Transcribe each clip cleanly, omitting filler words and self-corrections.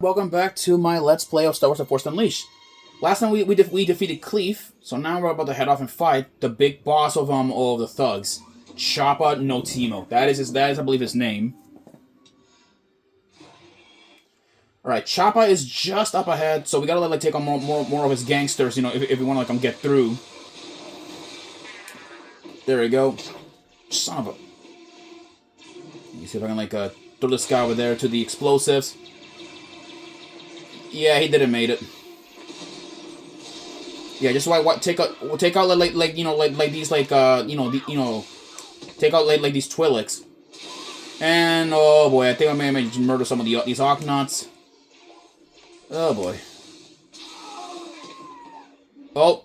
Welcome back to my Let's Play of Star Wars: The Force Unleashed. Last time we defeated Cleef, so now we're about to head off and fight the big boss of all of the thugs, Choppa no Timo. That is I believe his name. All right, Choppa is just up ahead, so we gotta take on more of his gangsters. You know, if we want to get through. There we go. Son of a. Let me see if I can throw this guy over there to the explosives. Yeah, he didn't made it. Yeah, just take out these take out these Twi'leks. And oh boy, I think I may murder some of these Octonauts. Oh boy. Oh,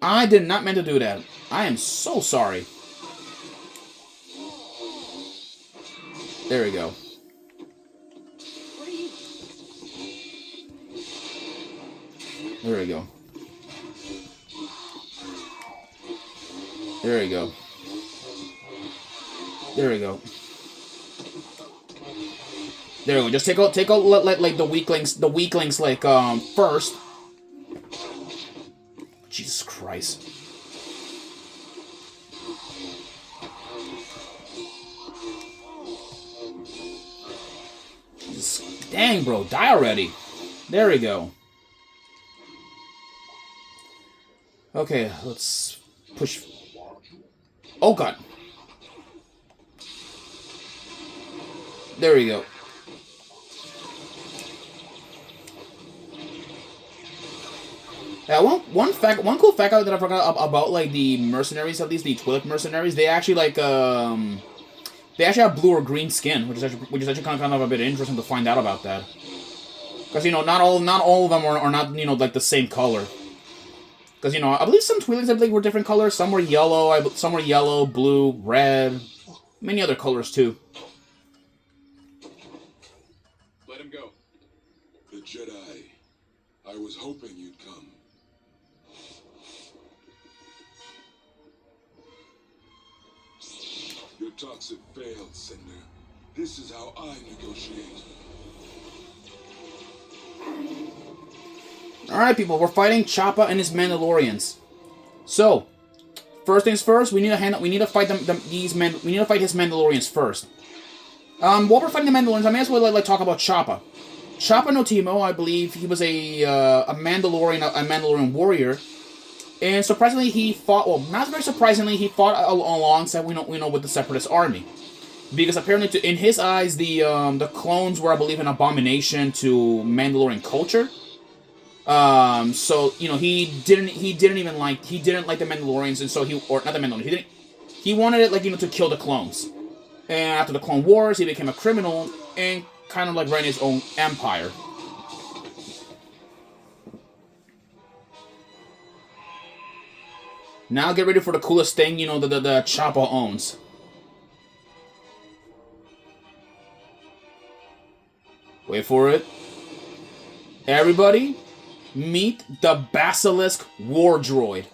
I did not mean to do that. I am so sorry. There we go. There we go. There we go. There we go. There we go. Just take out like the weaklings first. Jesus Christ. Dang, bro, die already. There we go. Okay, let's push. Oh god. There we go. Yeah, one cool fact that I forgot about the mercenaries, at least the Twi'lek mercenaries, they actually they actually have blue or green skin, which is actually kind of a bit interesting to find out about that. Because not all of them are not the same color. Because I believe some Twi'leks were different colors. Some were yellow, blue, red, many other colors too. Let him go. The Jedi. I was hoping you'd come. Your talks have failed, Cinder. This is how I negotiate. Alright, people, we're fighting Choppa and his Mandalorians. So, first things first, we need to fight his Mandalorians first. While we're fighting the Mandalorians, I may as well talk about Choppa. Choppa no Timo, I believe he was a Mandalorian warrior, and surprisingly he fought. Well, not very surprisingly, he fought alongside we know with the Separatist army, because apparently in his eyes the clones were, I believe, an abomination to Mandalorian culture. So he didn't like the Mandalorians, and so he wanted it to kill the clones. And after the Clone Wars, he became a criminal and kind of ran his own empire. Now get ready for the coolest thing the Choppa owns. Wait for it. Everybody, meet the Basilisk War Droid.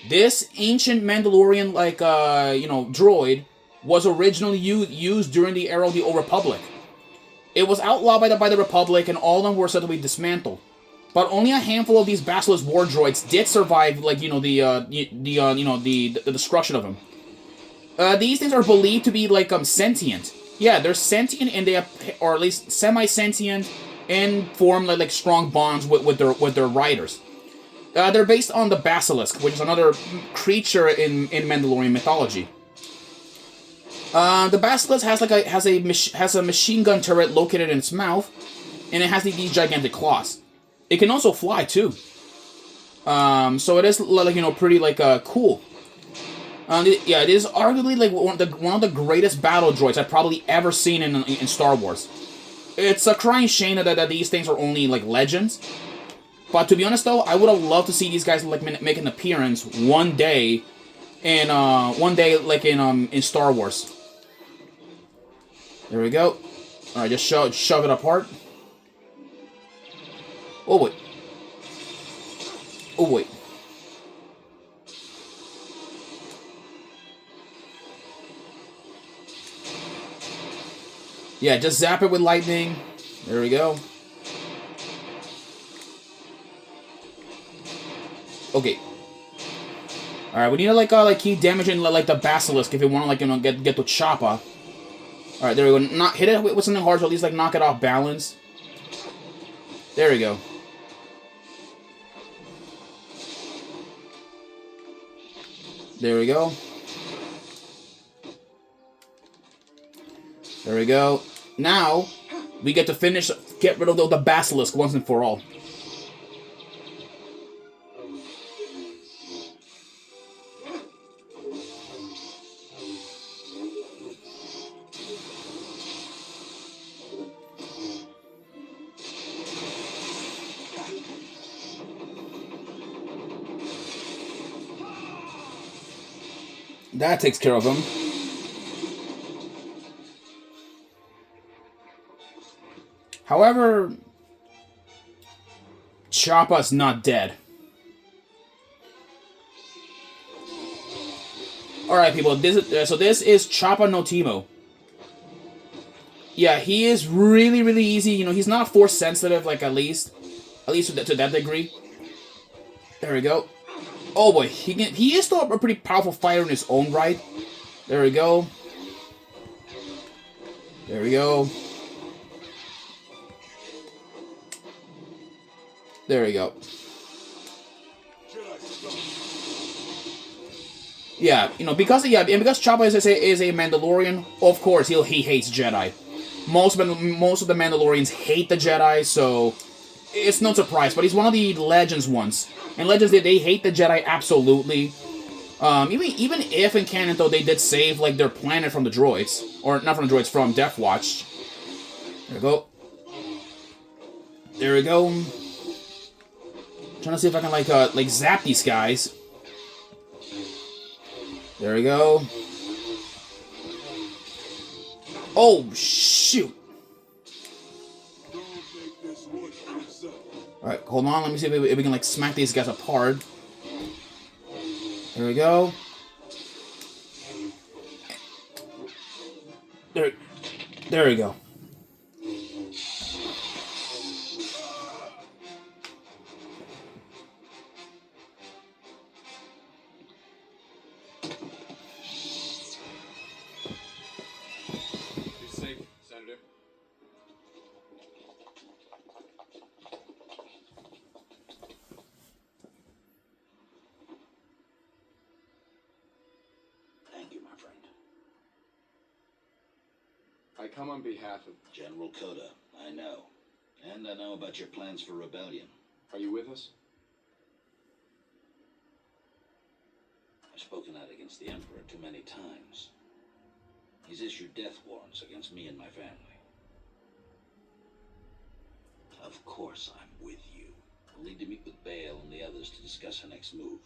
This ancient Mandalorian droid was originally used during the era of the Old Republic. It was outlawed by the Republic, and all of them were said to be dismantled. But only a handful of these Basilisk War Droids did survive, the destruction of them. These things are believed to be sentient. Yeah, they're sentient, and or at least semi-sentient, and form strong bonds with their riders. They're based on the Basilisk, which is another creature in Mandalorian mythology. The Basilisk has a machine gun turret located in its mouth, and it has these gigantic claws. It can also fly too. So it is pretty cool. It is arguably one of the greatest battle droids I've probably ever seen in Star Wars. It's a crying shame that these things are only legends. But to be honest though, I would have loved to see these guys make an appearance one day in Star Wars. There we go. Alright, just shove it apart. Oh wait. Oh wait. Yeah, just zap it with lightning. There we go. Okay. All right, we need to keep damaging like the basilisk if we want to get to Choppa. All right, there we go. Not hit it with something hard, so at least knock it off balance. There we go. There we go. There we go. Now we get to get rid of the basilisk once and for all. That takes care of him. However, Choppa's not dead. Alright, people, this is Choppa no Teemo. Yeah, he is really, really easy. You know, he's not force sensitive, at least to that degree. There we go. Oh boy, he is still a pretty powerful fighter in his own right. There we go. There we go. There we go. Yeah, you know, because Choppa is a Mandalorian, of course he hates Jedi. Most of the Mandalorians hate the Jedi, so it's no surprise. But he's one of the Legends ones. And Legends, they hate the Jedi absolutely. Even if in canon though they did save their planet from the droids, or not from the droids, from Death Watch. There we go. There we go. Trying to see if I can zap these guys. There we go. Oh shoot! All right, hold on. Let me see if we can smack these guys apart. There we go. There we go. I come on behalf of... General Kota, I know. And I know about your plans for rebellion. Are you with us? I've spoken out against the Emperor too many times. He's issued death warrants against me and my family. Of course I'm with you. We'll need to meet with Bail and the others to discuss our next move.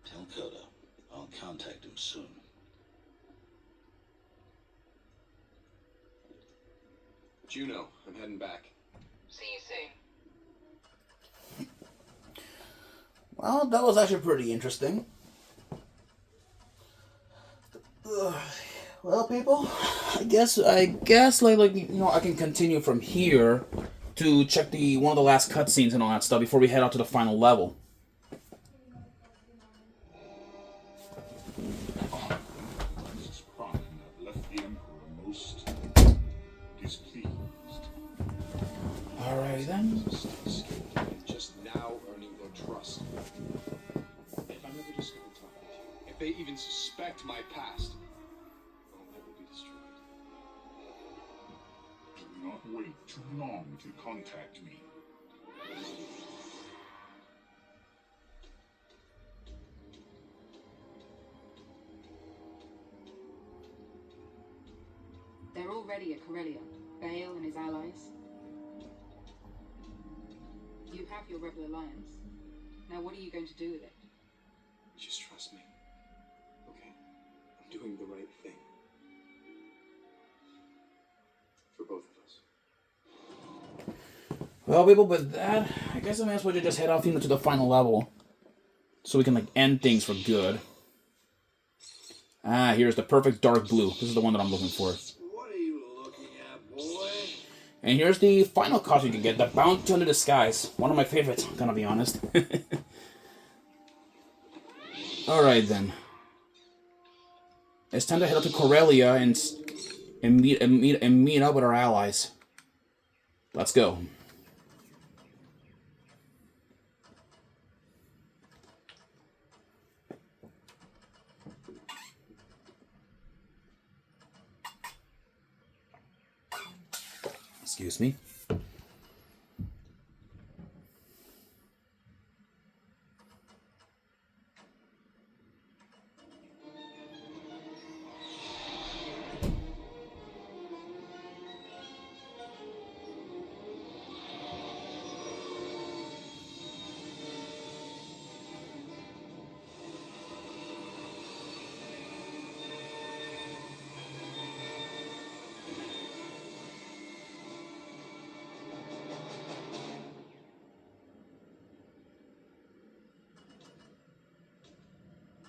Tell Kota I'll contact him soon. Juno, I'm heading back. See you soon. Well, that was actually pretty interesting. Well, people, I guess I can continue from here to check one of the last cutscenes and all that stuff before we head out to the final level. Alrighty then. Just now earning their trust. If I'm ever discovered talking to you, if they even suspect my past, I'll never be destroyed. Do not wait too long to contact me. They're already at Corellia. Bail and his allies. You have your Rebel Alliance. Now what are you going to do with it? Just trust me. Okay? I'm doing the right thing. For both of us. Well, people, with that, I guess I may as well just head off to the final level. So we can, end things for good. Ah, here's the perfect dark blue. This is the one that I'm looking for. What are you looking at, boy? And here's the final costume you can get, the Bounty Hunter Disguise. One of my favorites, I'm gonna be honest. Alright then. It's time to head up to Corellia and meet up with our allies. Let's go. Excuse me.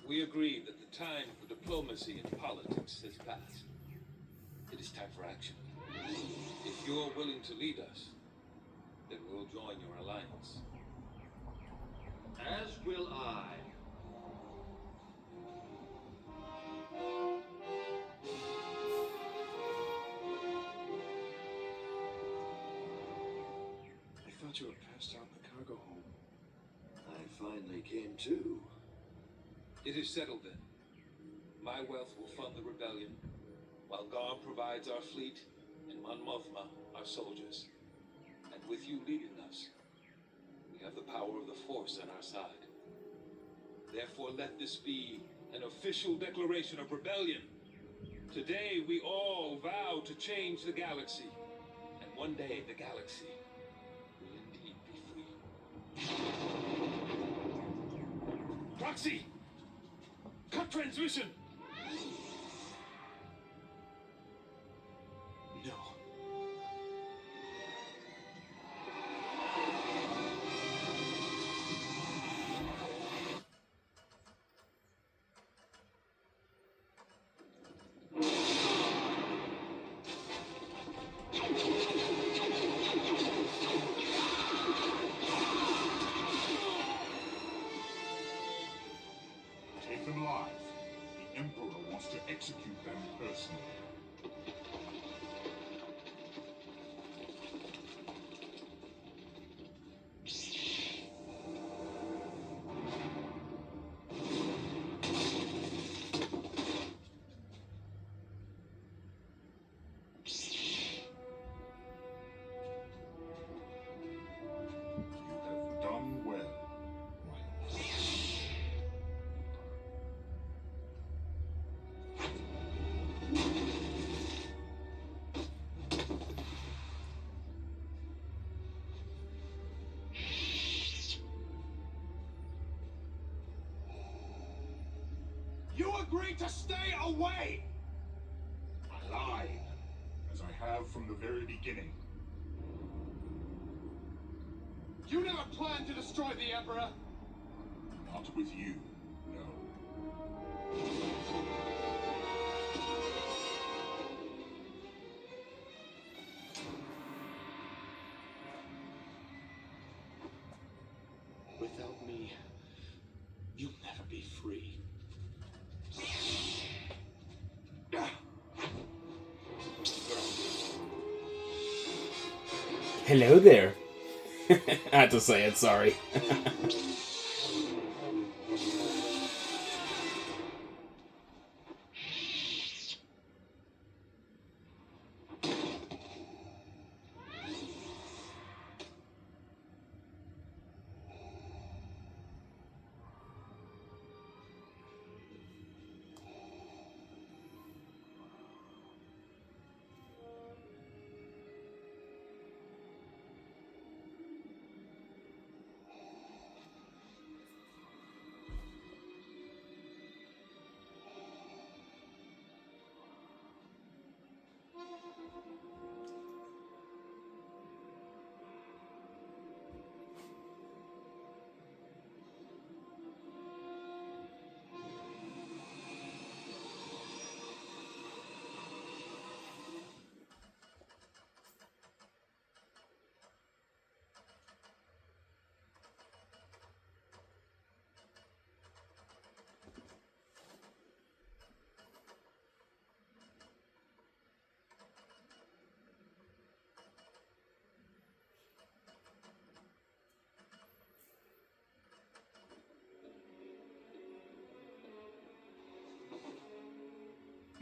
We agreed that the time for diplomacy and politics has passed. It is time for action. If you're willing to lead us, then we'll join your alliance. As will I. I thought you were passed out in the cargo hold. I finally came to. It is settled then. My wealth will fund the rebellion, while Garm provides our fleet and Mon Mothma our soldiers. And with you leading us, we have the power of the Force on our side. Therefore, let this be an official declaration of rebellion. Today, we all vow to change the galaxy. And one day, the galaxy will indeed be free. Proxy! Cut transmission! No. Take them alive. The Emperor wants to execute them personally. You have done well, Wyoming. You agreed to stay away! I lied, as I have from the very beginning. You never planned to destroy the Emperor! Not with you, no. Without me, you'll never be free. Hello there. I had to say it, sorry.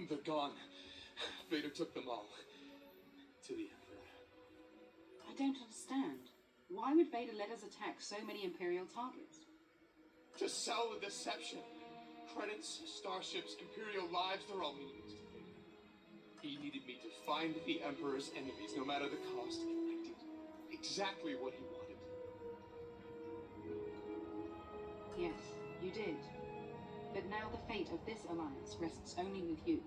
They're gone. Vader took them all. To the Emperor. I don't understand. Why would Vader let us attack so many Imperial targets? To sell the deception. Credits, starships, Imperial lives, they're all meaningless to Vader. He needed me to find the Emperor's enemies, no matter the cost, and I did exactly what he wanted. Yes, you did. But now the fate of this alliance rests only with you.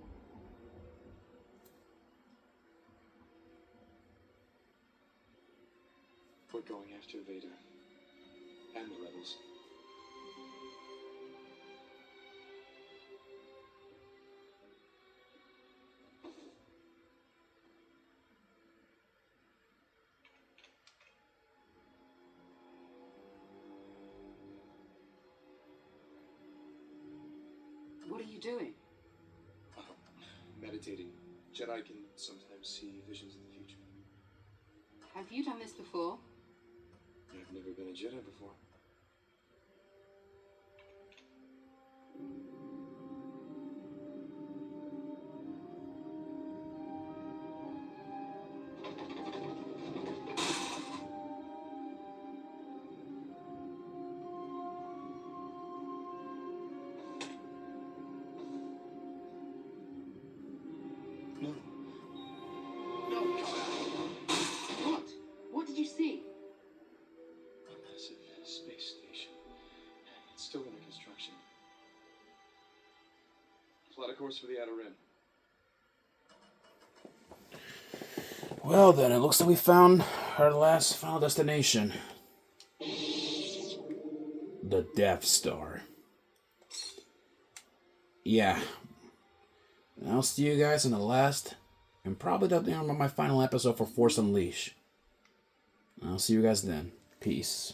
We're going after Vader. And the rebels. What are you doing? Meditating. Jedi can sometimes see visions of the future. Have you done this before? I've never been a Jedi before. No. No, What? What did you see? a massive space station. It's still under construction. Plot a course for the Outer Rim. Well, then, it looks like we found our last final destination. The Death Star. Yeah. And I'll see you guys in the last, and probably my final episode for Force Unleashed. I'll see you guys then. Peace.